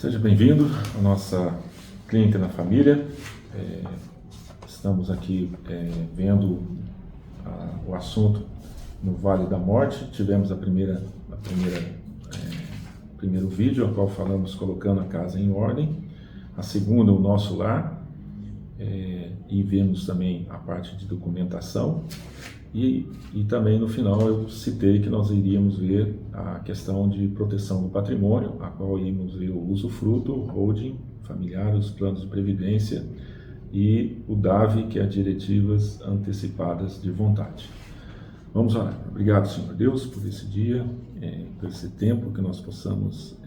Seja bem-vindo à nossa Clínica na Família. Estamos aqui vendo o assunto no Vale da Morte. Tivemos primeiro vídeo, ao qual falamos colocando a casa em ordem. A segunda, o nosso lar. E vemos também a parte de documentação. E também no final eu citei que nós iríamos ver a questão de proteção do patrimônio, a qual iríamos ver o usufruto, o holding familiar, os planos de previdência e o DAV, que é diretivas antecipadas de vontade. Vamos orar. Obrigado, Senhor Deus, por esse dia, por esse tempo que nós possamos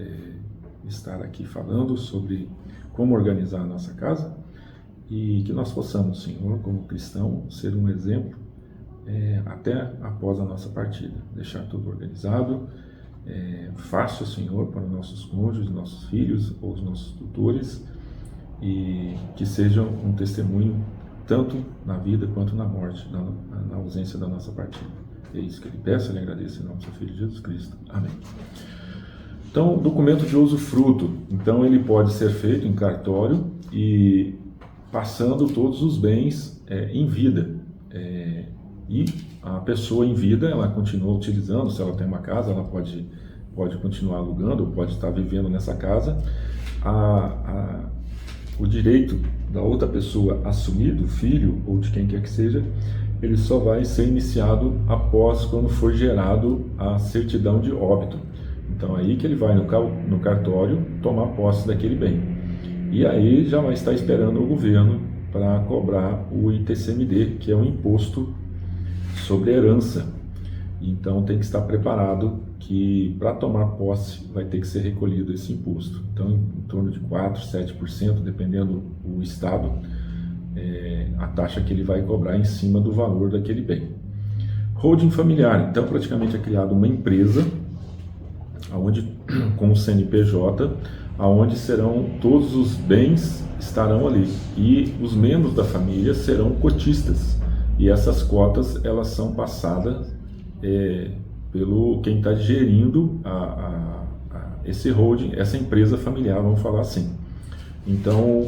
estar aqui falando sobre como organizar a nossa casa e que nós possamos, Senhor, como cristão, ser um exemplo até após a nossa partida, deixar tudo organizado, fácil, Senhor, para os nossos cônjuges, nossos filhos ou os nossos tutores, e que sejam um testemunho tanto na vida quanto na morte, na ausência da nossa partida. É isso que ele peço, ele agradece em nome do seu Filho Jesus Cristo. Amém. Então, documento de usufruto, então ele pode ser feito em cartório e passando todos os bens em vida. E a pessoa em vida, ela continua utilizando, se ela tem uma casa, ela pode continuar alugando, pode estar vivendo nessa casa. O direito da outra pessoa assumir, do filho ou de quem quer que seja, ele só vai ser iniciado após quando for gerado a certidão de óbito. Então aí que ele vai no cartório tomar posse daquele bem. E aí já vai estar esperando o governo para cobrar o ITCMD, que é um imposto sobre herança. Então tem que estar preparado que para tomar posse vai ter que ser recolhido esse imposto. Então em torno de 4%, 7%, dependendo do estado, a taxa que ele vai cobrar em cima do valor daquele bem. Holding familiar, então praticamente é criada uma empresa com o CNPJ, aonde serão todos os bens estarão ali e os membros da família serão cotistas. E essas cotas, elas são passadas pelo quem está gerindo esse holding, essa empresa familiar, vamos falar assim. Então,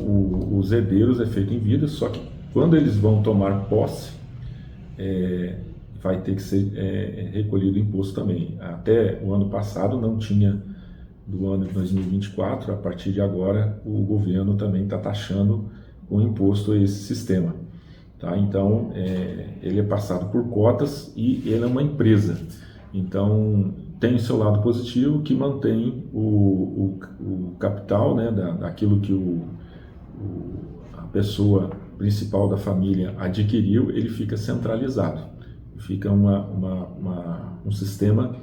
os herdeiros é feito em vida, só que quando eles vão tomar posse, vai ter que ser recolhido imposto também. Até o ano passado não tinha, do ano de 2024, a partir de agora, o governo também está taxando com imposto esse sistema. Tá? Então, ele é passado por cotas e ele é uma empresa. Então, tem o seu lado positivo, que mantém o capital, né, daquilo que a pessoa principal da família adquiriu, ele fica centralizado. Fica um sistema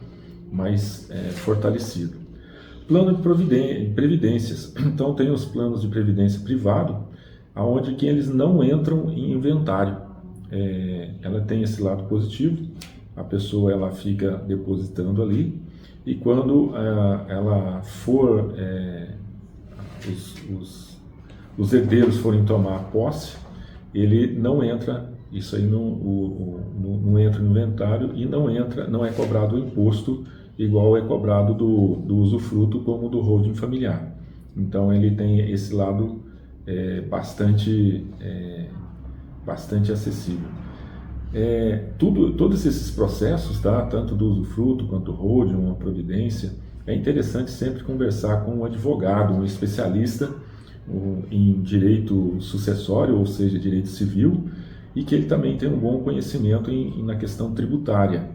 mais fortalecido. Plano de previdências. Então, tem os planos de previdência privado, aonde que eles não entram em inventário. Ela tem esse lado positivo, a pessoa ela fica depositando ali, e quando ela for, os herdeiros forem tomar posse, ele não entra, isso aí não entra no inventário e não é cobrado o imposto igual é cobrado do usufruto como do holding familiar. Então ele tem esse lado bastante acessível. Todos esses processos, tá? Tanto do usufruto quanto do holding, uma providência, é interessante sempre conversar com um advogado, um especialista em direito sucessório, ou seja, direito civil, e que ele também tem um bom conhecimento na questão tributária.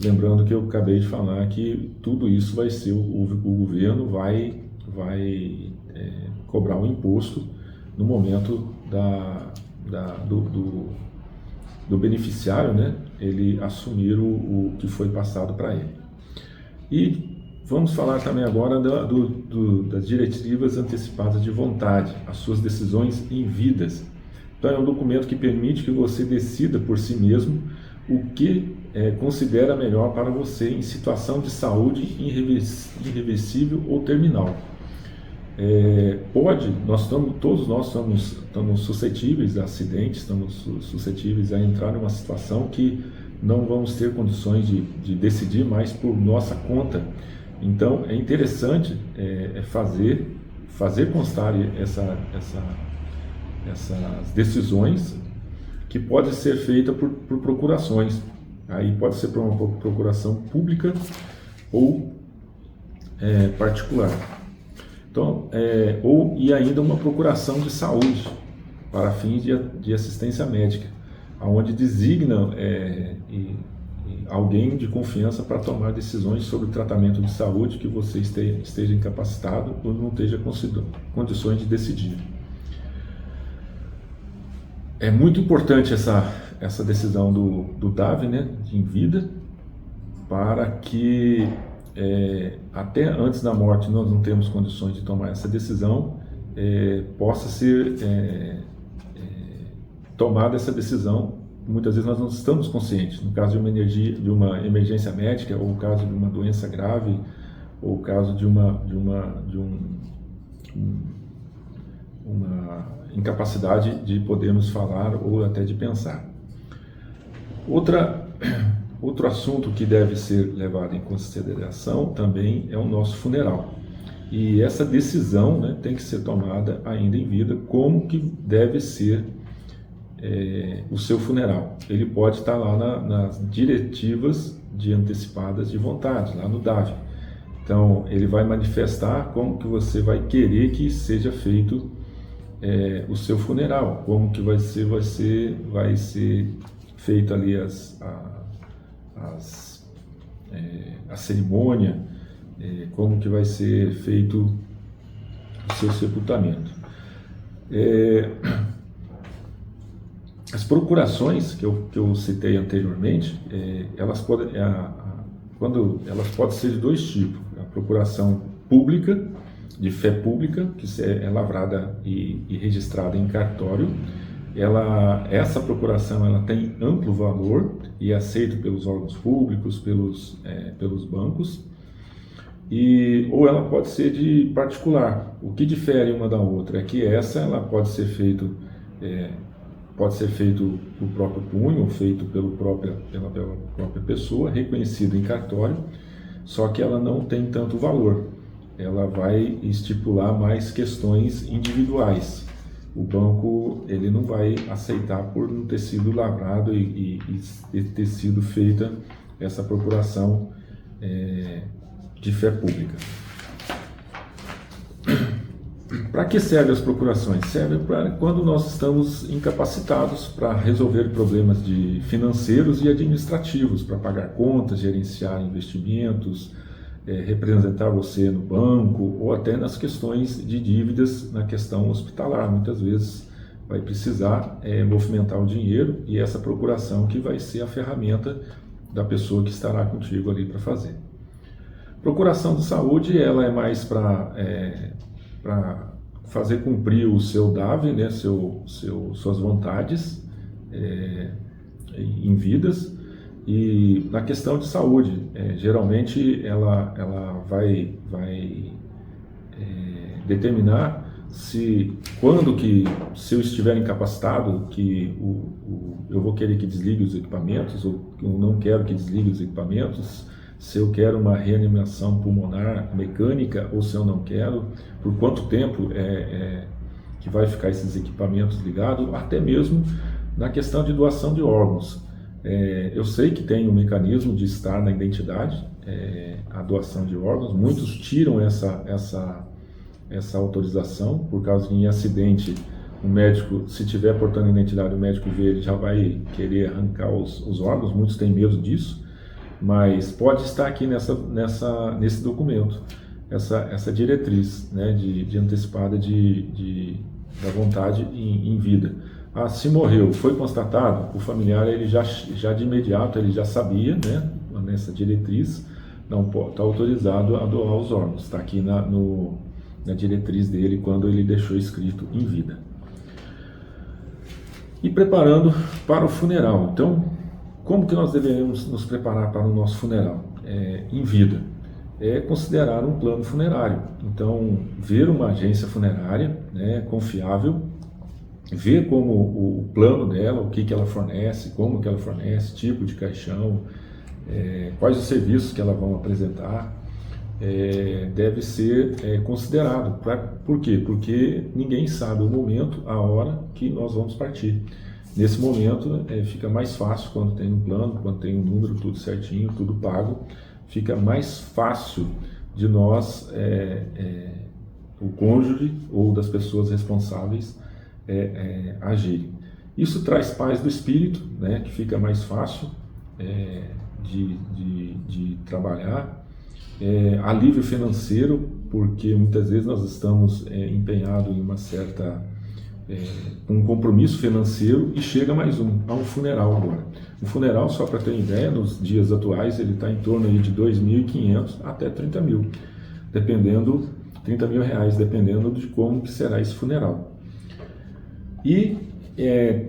Lembrando que eu acabei de falar que tudo isso vai ser, o governo vai cobrar um imposto no momento do beneficiário, né, ele assumir o que foi passado para ele. E vamos falar também agora das diretivas antecipadas de vontade, as suas decisões em vidas. Então é um documento que permite que você decida por si mesmo o que considera melhor para você em situação de saúde irreversível ou terminal. Todos nós estamos suscetíveis a acidentes, estamos suscetíveis a entrar numa situação que não vamos ter condições de decidir mais por nossa conta. Então é interessante fazer fazer constar essas decisões, que pode ser feita por procurações. Aí pode ser por uma procuração pública ou particular. Então, e ainda uma procuração de saúde para fins de assistência médica, onde designa alguém de confiança para tomar decisões sobre o tratamento de saúde que você esteja incapacitado ou não esteja condições de decidir. É muito importante essa decisão do DAV, né, em vida, para que até antes da morte nós não temos condições de tomar essa decisão, possa ser tomada essa decisão. Muitas vezes nós não estamos conscientes, no caso de uma emergência médica, ou no caso de uma doença grave, ou no caso de uma incapacidade de podermos falar ou até de pensar. Outro assunto que deve ser levado em consideração também é o nosso funeral. E essa decisão, né, tem que ser tomada ainda em vida, como que deve ser o seu funeral. Ele pode estar lá nas diretivas de antecipadas de vontade, lá no DAV. Então, ele vai manifestar como que você vai querer que seja feito o seu funeral, como que vai ser feito ali a cerimônia, como que vai ser feito o seu sepultamento. As procurações que eu citei anteriormente, elas podem ser de dois tipos: a procuração pública, de fé pública, que é lavrada e registrada em cartório. Essa procuração ela tem amplo valor e é aceita pelos órgãos públicos, pelos bancos, ou ela pode ser de particular. O que difere uma da outra é que ela pode ser feito por próprio punho, ou feito pela própria pessoa, reconhecida em cartório, só que ela não tem tanto valor. Ela vai estipular mais questões individuais. O banco ele não vai aceitar por não ter sido lavrado e ter sido feita essa procuração de fé pública. Para que servem as procurações? Servem para quando nós estamos incapacitados para resolver problemas financeiros e administrativos, para pagar contas, gerenciar investimentos, representar você no banco, ou até nas questões de dívidas, na questão hospitalar. Muitas vezes vai precisar movimentar o dinheiro, e essa procuração que vai ser a ferramenta da pessoa que estará contigo ali para fazer. Procuração de saúde, ela é mais para fazer cumprir o seu DAV, né, suas vontades em vidas. E na questão de saúde, geralmente ela vai determinar se eu estiver incapacitado, eu vou querer que desligue os equipamentos, ou eu não quero que desligue os equipamentos, se eu quero uma reanimação pulmonar mecânica ou se eu não quero, por quanto tempo que vai ficar esses equipamentos ligados, até mesmo na questão de doação de órgãos. Eu sei que tem um mecanismo de estar na identidade, a doação de órgãos. Muitos tiram essa autorização por causa de em acidente o médico, se tiver portando a identidade, o médico vê, ele já vai querer arrancar os órgãos. Muitos têm medo disso, mas pode estar aqui nesse documento essa diretriz, né, de antecipada da vontade em vida. Se morreu, foi constatado, o familiar ele já de imediato ele já sabia, né, nessa diretriz, não está autorizado a doar os órgãos. Está aqui na diretriz dele quando ele deixou escrito em vida. E preparando para o funeral. Então, como que nós devemos nos preparar para o nosso funeral em vida? Considerar um plano funerário. Então, ver uma agência funerária, né, confiável, ver como o plano dela, o que ela fornece, como que ela fornece, tipo de caixão, quais os serviços que ela vão apresentar, deve ser considerado. Por quê? Porque ninguém sabe o momento, a hora que nós vamos partir. Nesse momento fica mais fácil quando tem um plano, quando tem um número, tudo certinho, tudo pago, fica mais fácil de nós, o cônjuge ou das pessoas responsáveis, agirem. Isso traz paz do espírito, né, que fica mais fácil de trabalhar. Alívio financeiro, porque muitas vezes nós estamos empenhados em um compromisso financeiro e chega mais há um funeral agora. O funeral, só para ter ideia, nos dias atuais ele está em torno aí de 2.500 até 30 mil, dependendo, 30 mil reais, dependendo de como que será esse funeral. E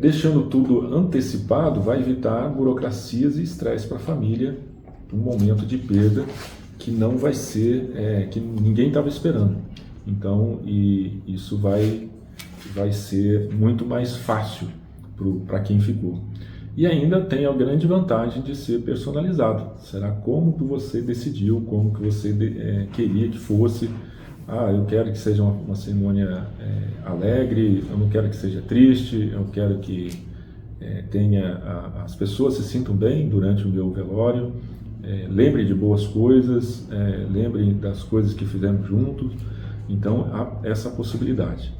deixando tudo antecipado, vai evitar burocracias e estresse para a família, um momento de perda que não vai ser, que ninguém estava esperando. Então, isso vai ser muito mais fácil para quem ficou. E ainda tem a grande vantagem de ser personalizado. Será como que você decidiu, como que você queria que fosse. Eu quero que seja uma cerimônia alegre, eu não quero que seja triste, eu quero que as pessoas se sintam bem durante o meu velório, lembrem de boas coisas, lembrem das coisas que fizemos juntos. Então, há essa possibilidade.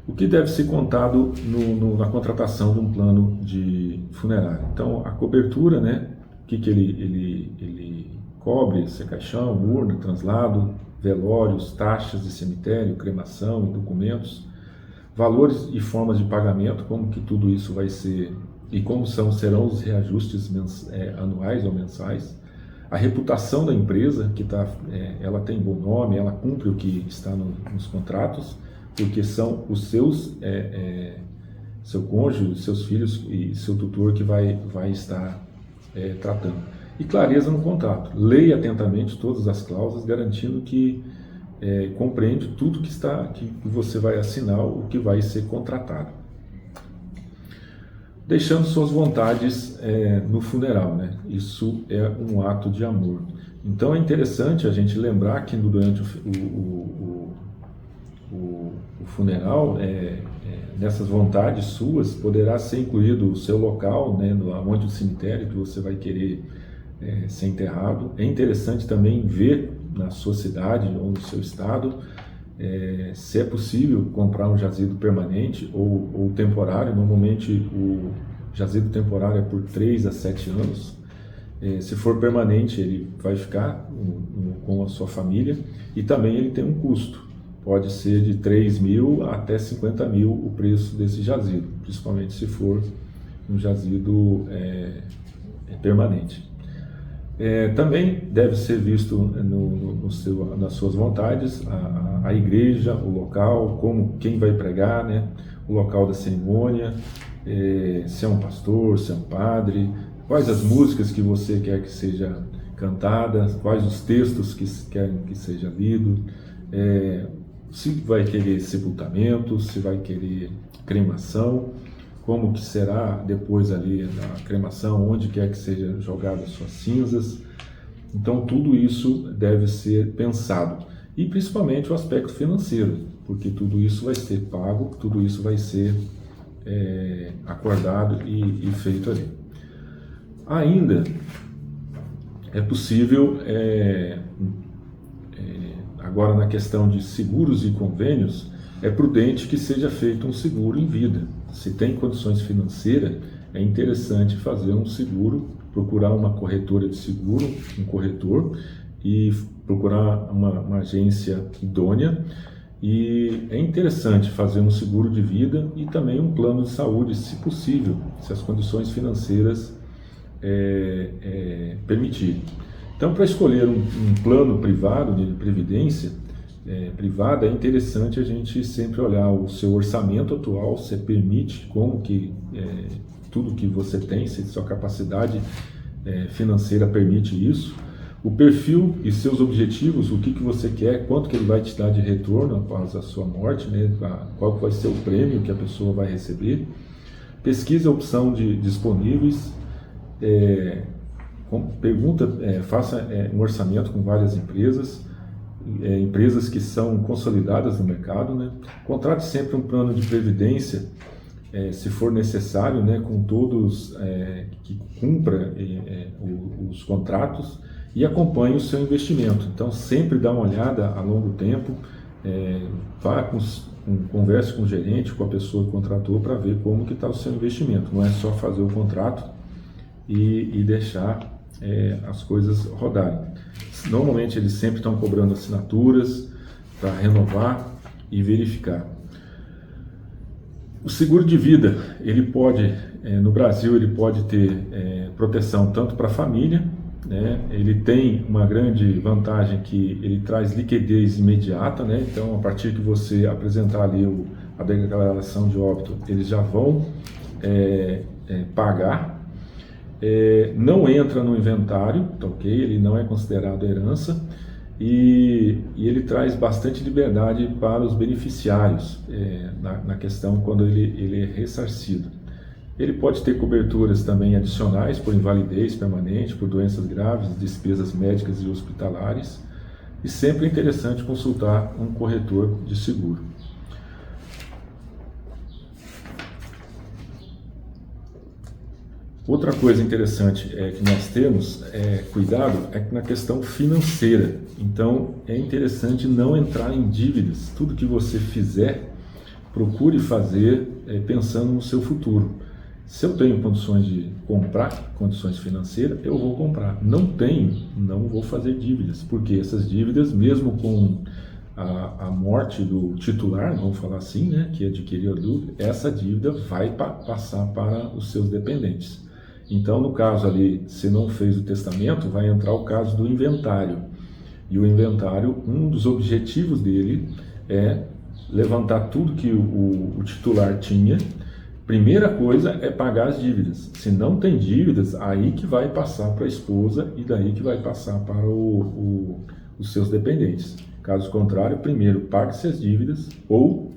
O que deve ser contado na contratação de um plano de funerário? Então, a cobertura, né? O que ele cobre? Se é caixão, urna, translado, velórios, taxas de cemitério, cremação e documentos, valores e formas de pagamento, como que tudo isso vai ser e como serão os reajustes anuais ou mensais, a reputação da empresa, que ela tem bom nome, ela cumpre o que está nos contratos, porque são os seu cônjuge, seus filhos e seu tutor que vai estar tratando. E clareza no contrato. Leia atentamente todas as cláusulas, garantindo que compreende tudo que você vai assinar, o que vai ser contratado. Deixando suas vontades no funeral, né? Isso é um ato de amor. Então é interessante a gente lembrar que durante o funeral, nessas vontades suas, poderá ser incluído o seu local, né, onde o cemitério que você vai querer ser enterrado. É interessante também ver na sua cidade ou no seu estado se é possível comprar um jazido permanente ou temporário. Normalmente o jazido temporário é por 3 a 7 anos. Se for permanente, ele vai ficar com a sua família, e também ele tem um custo. Pode ser de 3 mil até 50 mil o preço desse jazido, principalmente se for um jazido permanente. Também deve ser visto nas suas vontades a igreja, o local, quem vai pregar, né? O local da cerimônia, se é um pastor, se é um padre, quais as músicas que você quer que seja cantada, quais os textos que querem que seja lido, se vai querer sepultamento, se vai querer cremação, como que será depois ali na cremação, onde quer que seja jogadas suas cinzas. Então tudo isso deve ser pensado, e principalmente o aspecto financeiro, porque tudo isso vai ser pago, tudo isso vai ser acordado e feito ali. Ainda é possível, agora na questão de seguros e convênios, é prudente que seja feito um seguro em vida. Se tem condições financeiras, é interessante fazer um seguro, procurar uma corretora de seguro, um corretor, e procurar uma agência idônea. E é interessante fazer um seguro de vida e também um plano de saúde, se possível, se as condições financeiras permitirem. Então, para escolher um plano privado de previdência privada, é interessante a gente sempre olhar o seu orçamento atual, se permite, como que tudo que você tem, se sua capacidade financeira permite isso, o perfil e seus objetivos, o que você quer, quanto que ele vai te dar de retorno após a sua morte, né? Qual vai ser o prêmio que a pessoa vai receber. Pesquise a opção de disponíveis, faça um orçamento com várias empresas, empresas que são consolidadas no mercado, né? Contrate sempre um plano de previdência, se for necessário, né? Com todos que cumpra os contratos, e acompanhe o seu investimento. Então sempre dá uma olhada a longo tempo, converse com o gerente, com a pessoa que contratou, para ver como que está o seu investimento. Não é só fazer o contrato e deixar as coisas rodarem. Normalmente eles sempre estão cobrando assinaturas para renovar e verificar. O seguro de vida, ele pode, no Brasil, ele pode ter proteção tanto para a família, né? Ele tem uma grande vantagem que ele traz liquidez imediata, né? Então, a partir que você apresentar ali a declaração de óbito, eles já vão pagar. Não entra no inventário, tá, ok? Ele não é considerado herança, e ele traz bastante liberdade para os beneficiários na questão quando ele é ressarcido. Ele pode ter coberturas também adicionais por invalidez permanente, por doenças graves, despesas médicas e hospitalares, e sempre é interessante consultar um corretor de seguro. Outra coisa interessante que nós temos cuidado na questão financeira. Então é interessante não entrar em dívidas. Tudo que você fizer, procure fazer pensando no seu futuro. Se eu tenho condições de comprar, condições financeiras, eu vou comprar. Não tenho, não vou fazer dívidas, porque essas dívidas, mesmo com a morte do titular, vamos falar assim, né, que adquiriu a dívida, essa dívida vai passar para os seus dependentes. Então, no caso ali, se não fez o testamento, vai entrar o caso do inventário. E o inventário, um dos objetivos dele é levantar tudo que o titular tinha. Primeira coisa é pagar as dívidas. Se não tem dívidas, aí que vai passar para a esposa e daí que vai passar para os seus dependentes. Caso contrário, primeiro pague-se as dívidas, ou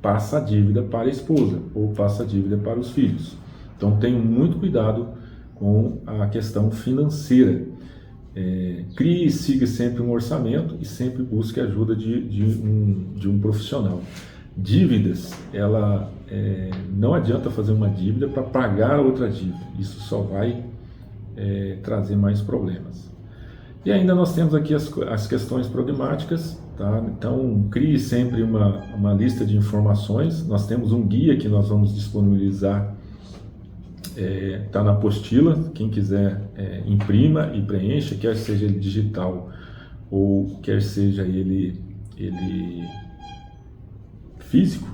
passa a dívida para a esposa, ou passa a dívida para os filhos. Então tenham muito cuidado com a questão financeira. Crie e siga sempre um orçamento e sempre busque a ajuda de um profissional. Dívidas, não adianta fazer uma dívida para pagar outra dívida. Isso só vai trazer mais problemas. E ainda nós temos aqui as questões programáticas, tá? Então crie sempre uma lista de informações. Nós temos um guia que nós vamos disponibilizar, está na apostila. Quem quiser imprima e preencha, quer seja ele digital ou quer seja ele físico,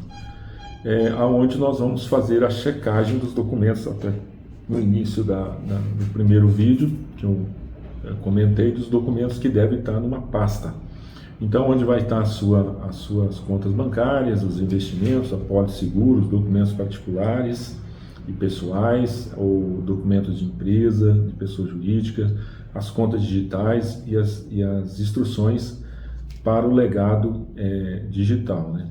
aonde nós vamos fazer a checagem dos documentos. Até no início do primeiro vídeo que eu comentei dos documentos que devem estar numa pasta. Então, onde vai estar as suas contas bancárias, os investimentos, apólices seguros, documentos particulares e pessoais, ou documentos de empresa, de pessoa jurídica, as contas digitais e as instruções para o legado digital, né?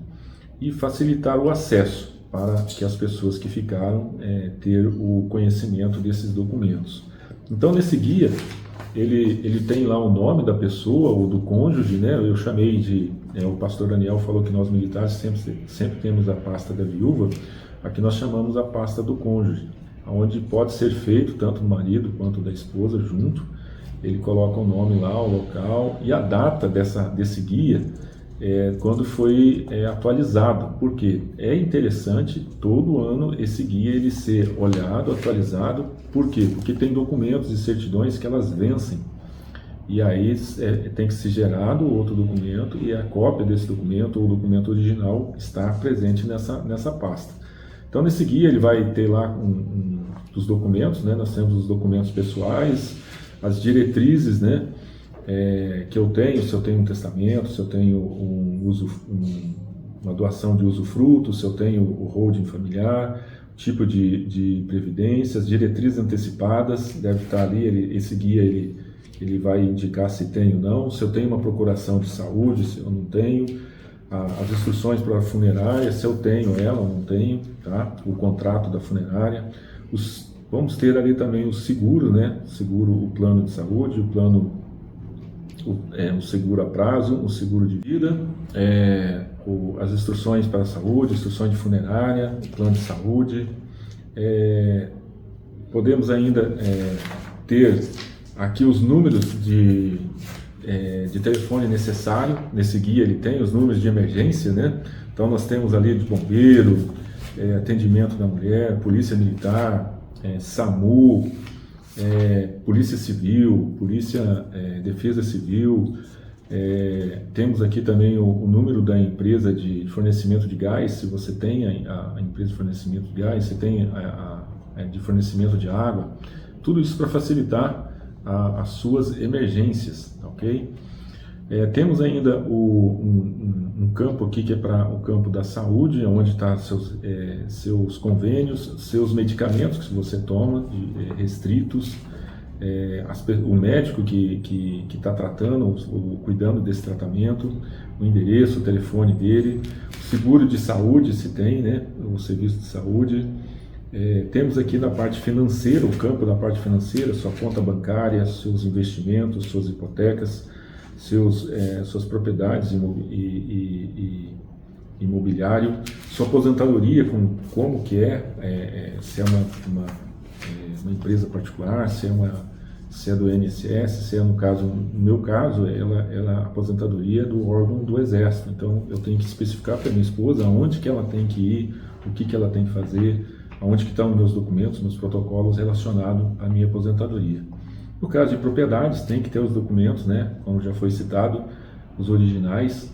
E facilitar o acesso para que as pessoas que ficaram ter o conhecimento desses documentos. Então, nesse guia, ele tem lá o nome da pessoa ou do cônjuge, né? Eu chamei o pastor Daniel falou que nós militares sempre temos a pasta da viúva. Aqui nós chamamos a pasta do cônjuge, onde pode ser feito tanto do marido quanto da esposa junto. Ele coloca o nome lá, o local e a data desse guia, quando foi atualizado. Porque é interessante todo ano esse guia ele ser olhado, atualizado. Por quê? Porque tem documentos e certidões que elas vencem. E aí tem que ser gerado outro documento e a cópia desse documento ou o documento original está presente nessa pasta. Então, nesse guia ele vai ter lá os documentos, né? Nós temos os documentos pessoais, as diretrizes, né? Que eu tenho, se eu tenho um testamento, se eu tenho uma doação de usufruto, se eu tenho o holding familiar, tipo de previdência, as diretrizes antecipadas, deve estar ali, esse guia ele vai indicar se tem ou não, se eu tenho uma procuração de saúde, se eu não tenho, as instruções para a funerária, se eu tenho ela ou não tenho, tá? O contrato da funerária, Vamos ter ali também o seguro, né? O plano de saúde, o seguro a prazo, o seguro de vida, as instruções para a saúde, instruções de funerária, o plano de saúde. Podemos ainda ter aqui os números de telefone necessário. Nesse guia ele tem os números de emergência, né? Então nós temos ali de bombeiro, atendimento da mulher, polícia militar, SAMU, Polícia Civil, Defesa Civil. Temos aqui também o número da empresa de fornecimento de gás, se você tem a empresa de fornecimento de gás, se tem de fornecimento de água, tudo isso para facilitar as suas emergências, ok? Temos ainda um campo aqui que é para o campo da saúde, onde está seus convênios, seus medicamentos que você toma, restritos, o médico que está tratando, cuidando desse tratamento, o endereço, o telefone dele, o seguro de saúde, se tem, né, o serviço de saúde. Temos aqui na parte financeira, o campo da parte financeira, sua conta bancária, seus investimentos, suas hipotecas, suas propriedades imobiliário, sua aposentadoria, como que se é uma empresa particular, se é do INSS, se é no meu caso, ela a aposentadoria do órgão do Exército. Então eu tenho que especificar para minha esposa aonde que ela tem que ir, o que ela tem que fazer, aonde que estão meus documentos, meus protocolos relacionados à minha aposentadoria. No caso de propriedades, tem que ter os documentos, né? Como já foi citado, os originais,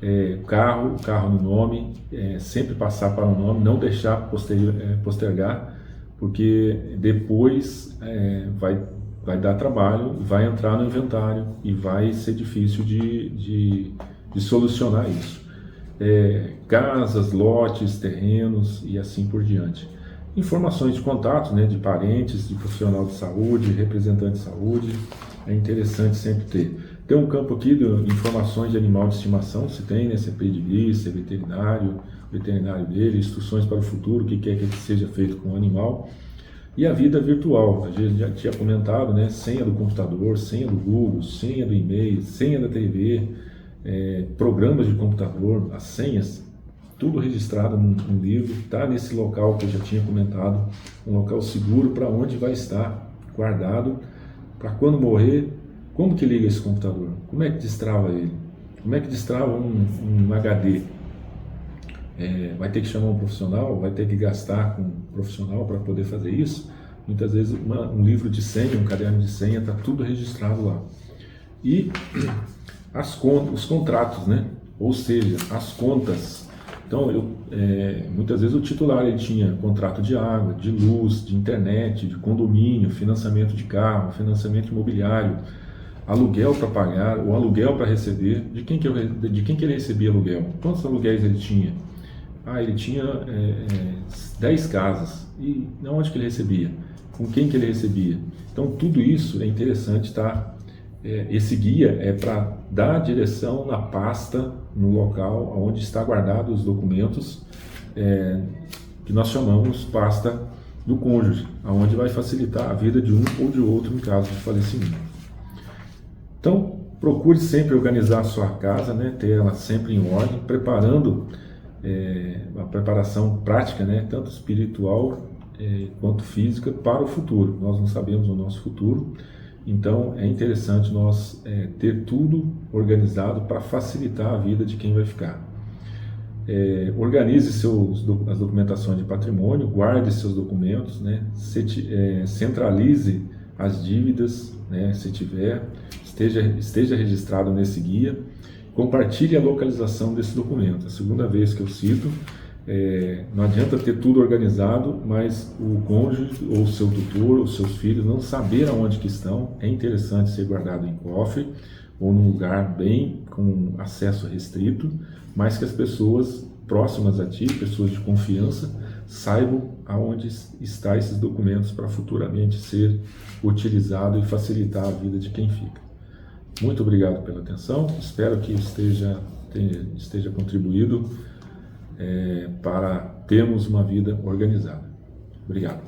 o carro no nome, sempre passar para o nome, não deixar postergar, porque depois vai dar trabalho, vai entrar no inventário e vai ser difícil de solucionar isso. Casas, lotes, terrenos e assim por diante. Informações de contato, né, de parentes, de profissional de saúde, representante de saúde, é interessante sempre ter. Tem um campo aqui de informações de animal de estimação, se tem, né, se é pedigree, se é veterinário dele, instruções para o futuro, o que quer que seja feito com o animal. E a vida virtual, a gente já tinha comentado, né, senha do computador, senha do Google, senha do e-mail, senha da TV, programas de computador, as senhas, tudo registrado num livro, está nesse local que eu já tinha comentado, um local seguro para onde vai estar guardado, para quando morrer, como que liga esse computador? Como é que destrava ele? Como é que destrava um HD? Vai ter que chamar um profissional? Vai ter que gastar com um profissional para poder fazer isso? Muitas vezes um livro de senha, um caderno de senha, está tudo registrado lá. E os contratos, né? Ou seja, as contas. Então, muitas vezes o titular ele tinha contrato de água, de luz, de internet, de condomínio, financiamento de carro, financiamento imobiliário, aluguel para pagar, ou aluguel para receber. De quem que ele recebia aluguel? Quantos aluguéis ele tinha? Ele tinha 10 casas. E onde que ele recebia? Com quem que ele recebia? Então, tudo isso é interessante, tá? Esse guia é para dar direção na pasta, no local onde está guardado os documentos, que nós chamamos pasta do cônjuge, onde vai facilitar a vida de um ou de outro em caso de falecimento. Então, procure sempre organizar a sua casa, né, ter ela sempre em ordem, preparando a preparação prática, né, tanto espiritual quanto física, para o futuro. Nós não sabemos o nosso futuro. Então é interessante nós ter tudo organizado para facilitar a vida de quem vai ficar. Organize as documentações de patrimônio, guarde seus documentos, né? Centralize as dívidas, né? Se tiver, esteja registrado nesse guia. Compartilhe a localização desse documento. A segunda vez que eu cito. Não adianta ter tudo organizado, mas o cônjuge ou seu tutor ou seus filhos não saber aonde que estão. É interessante ser guardado em cofre ou num lugar bem com acesso restrito, mas que as pessoas próximas a ti, pessoas de confiança, saibam aonde estão esses documentos para futuramente ser utilizado e facilitar a vida de quem fica. Muito obrigado pela atenção, espero que esteja contribuído para termos uma vida organizada. Obrigado.